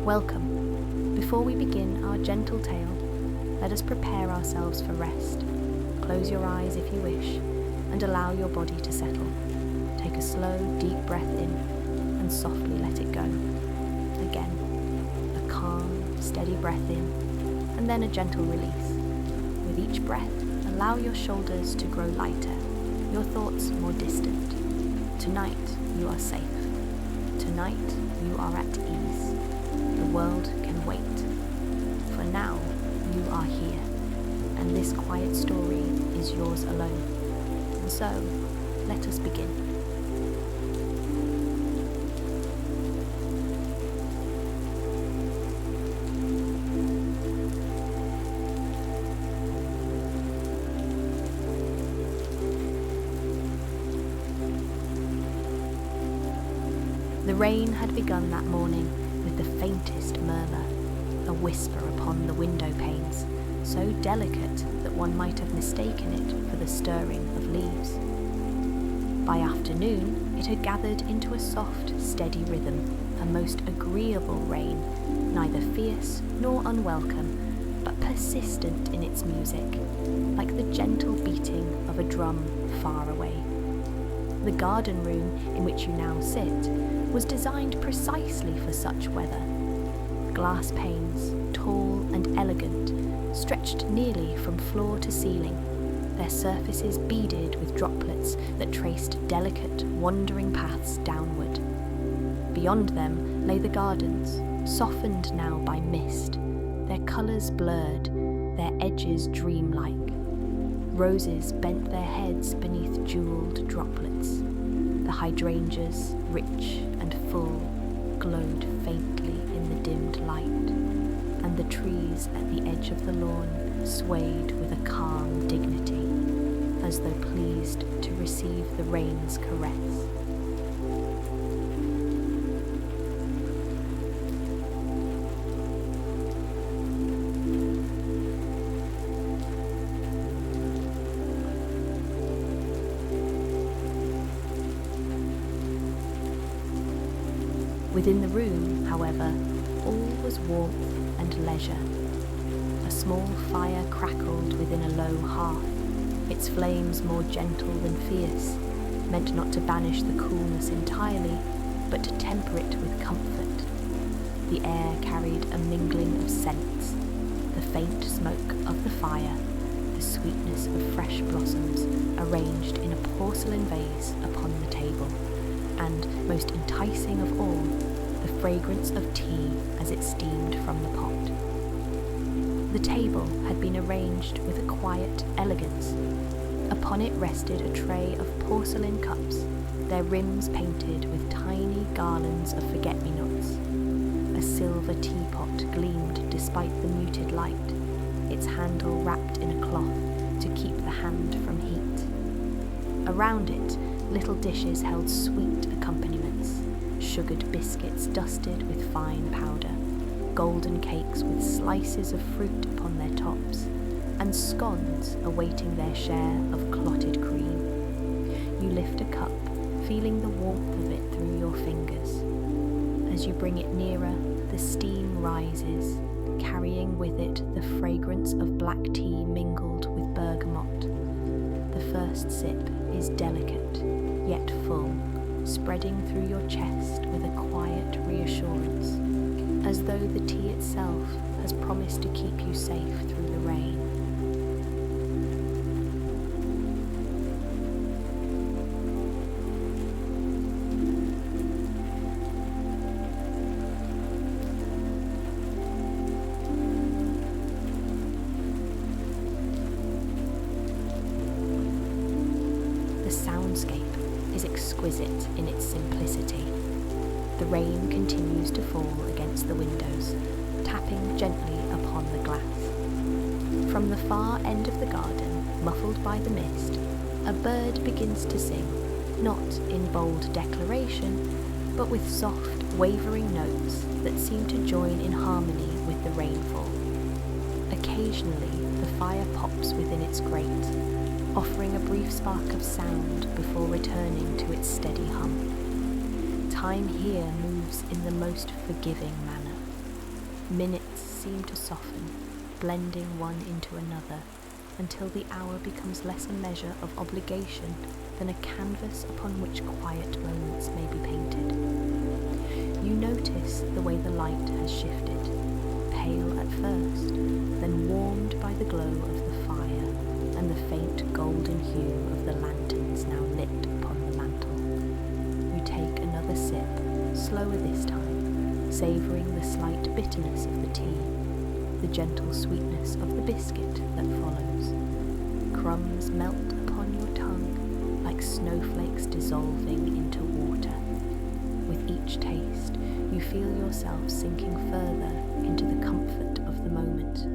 Welcome. Before we begin our gentle tale, let us prepare ourselves for rest. Close your eyes if you wish, and allow your body to settle. Take a slow, deep breath in, and softly let it go. Again, a calm, steady breath in, and then a gentle release. With each breath, allow your shoulders to grow lighter, your thoughts more distant. Tonight, you are safe. Tonight, you are at ease. The world can wait. For now, you are here, and this quiet story is yours alone. And so, let us begin. The rain had begun that morning with the faintest murmur, a whisper upon the window panes, so delicate that one might have mistaken it for the stirring of leaves. By afternoon, it had gathered into a soft, steady rhythm, a most agreeable rain, neither fierce nor unwelcome, but persistent in its music, like the gentle beating of a drum far away. The garden room in which you now sit was designed precisely for such weather. Glass panes, tall and elegant, stretched nearly from floor to ceiling, their surfaces beaded with droplets that traced delicate, wandering paths downward. Beyond them lay the gardens, softened now by mist, their colours blurred, their edges dreamlike. Roses bent their heads beneath jewelled droplets. The hydrangeas, rich and full, glowed faintly in the dimmed light, and the trees at the edge of the lawn swayed with a calm dignity, as though pleased to receive the rain's caress. Within the room, however, all was warmth and leisure. A small fire crackled within a low hearth, its flames more gentle than fierce, meant not to banish the coolness entirely, but to temper it with comfort. The air carried a mingling of scents, the faint smoke of the fire, the sweetness of fresh blossoms arranged in a porcelain vase upon the table, and, most enticing of all, the fragrance of tea as it steamed from the pot. The table had been arranged with a quiet elegance. Upon it rested a tray of porcelain cups, their rims painted with tiny garlands of forget-me-nots. A silver teapot gleamed despite the muted light, its handle wrapped in a cloth to keep the hand from heat. Around it, little dishes held sweet accompaniments, sugared biscuits dusted with fine powder, golden cakes with slices of fruit upon their tops, and scones awaiting their share of clotted cream. You lift a cup, feeling the warmth of it through your fingers. As you bring it nearer, the steam rises, carrying with it the fragrance of black tea mingled with bergamot. The first sip is delicate, yet full, spreading through your chest with a quiet reassurance, as though the tea itself has promised to keep you safe through the rain. The soundscape is exquisite in its simplicity. The rain continues to fall against the windows, tapping gently upon the glass. From the far end of the garden, muffled by the mist, a bird begins to sing, not in bold declaration, but with soft, wavering notes that seem to join in harmony with the rainfall. Occasionally, the fire pops within its grate, offering a brief spark of sound before returning to its steady hum. Time here moves in the most forgiving manner, Minutes seem to soften, blending one into another, until the hour becomes less a measure of obligation than a canvas upon which quiet moments may be painted. You notice the way the light has shifted, pale at first, then warmed by the glow of the fire and the faint golden hue of the lanterns now lit upon the mantel. You take another sip, slower this time, savouring the slight bitterness of the tea, the gentle sweetness of the biscuit that follows. Crumbs melt upon your tongue like snowflakes dissolving into water. With each taste, you feel yourself sinking further into the comfort of the moment.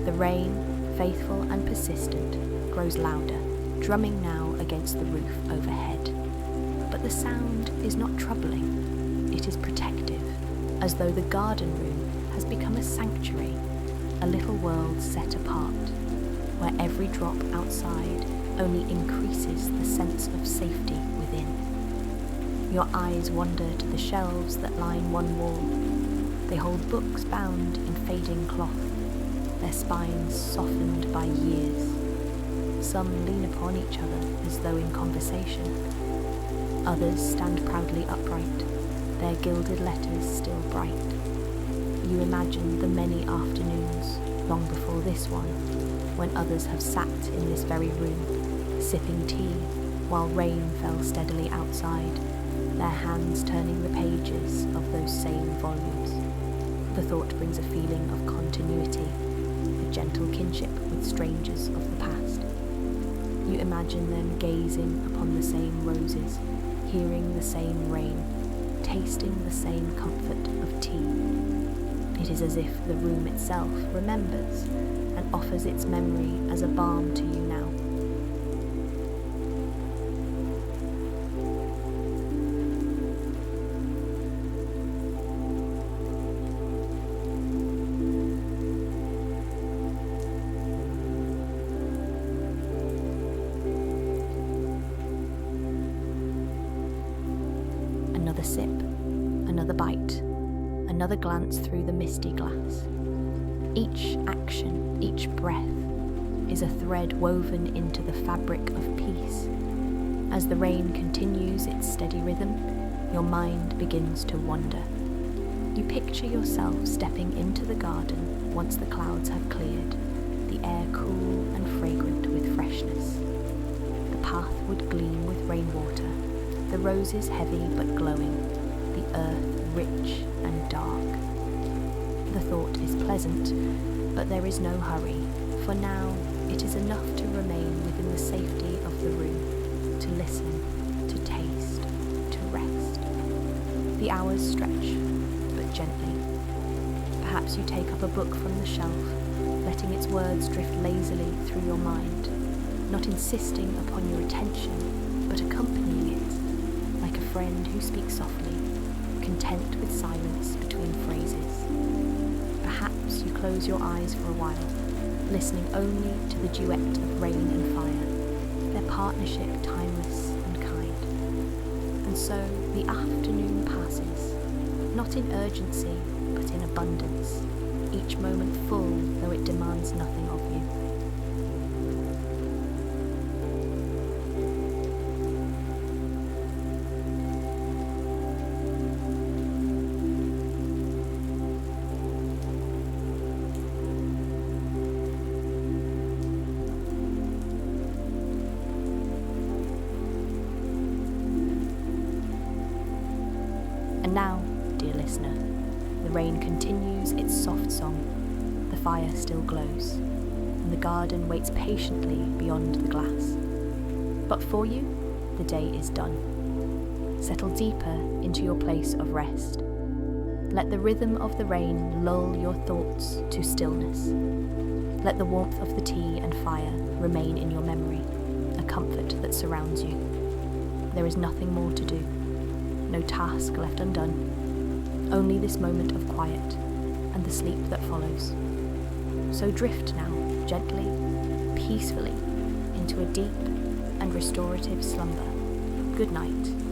The rain, faithful and persistent, grows louder, drumming now against the roof overhead. But the sound is not troubling, it is protective, as though the garden room has become a sanctuary, a little world set apart, where every drop outside only increases the sense of safety within. Your eyes wander to the shelves that line one wall. They hold books bound in fading cloth, their spines softened by years. Some lean upon each other as though in conversation. Others stand proudly upright, their gilded letters still bright. You imagine the many afternoons, long before this one, when others have sat in this very room, sipping tea, while rain fell steadily outside, their hands turning the pages of those same volumes. The thought brings a feeling of continuity, a gentle kinship with strangers of the past. You imagine them gazing upon the same roses, hearing the same rain, tasting the same comfort of tea. It is as if the room itself remembers and offers its memory as a balm to you now. Another sip, another bite, another glance through the misty glass. Each action, each breath, is a thread woven into the fabric of peace. As the rain continues its steady rhythm, your mind begins to wander. You picture yourself stepping into the garden once the clouds have cleared, the air cool and fragrant with freshness. The path would gleam with rainwater, the roses heavy but glowing, the earth rich and dark. The thought is pleasant, but there is no hurry, for now it is enough to remain within the safety of the room, to listen, to taste, to rest. The hours stretch, but gently. Perhaps you take up a book from the shelf, letting its words drift lazily through your mind, not insisting upon your attention, but accompanying it, like a friend who speaks softly, content with silence between phrases. Perhaps you close your eyes for a while, listening only to the duet of rain and fire, their partnership timeless and kind. And so the afternoon passes, not in urgency, but in abundance, each moment full though it demands nothing of you. And now, dear listener, the rain continues its soft song, the fire still glows, and the garden waits patiently beyond the glass. But for you, the day is done. Settle deeper into your place of rest. Let the rhythm of the rain lull your thoughts to stillness. Let the warmth of the tea and fire remain in your memory, a comfort that surrounds you. There is nothing more to do. No task left undone. only this moment of quiet and the sleep that follows. So drift now, gently, peacefully, into a deep and restorative slumber. Good night.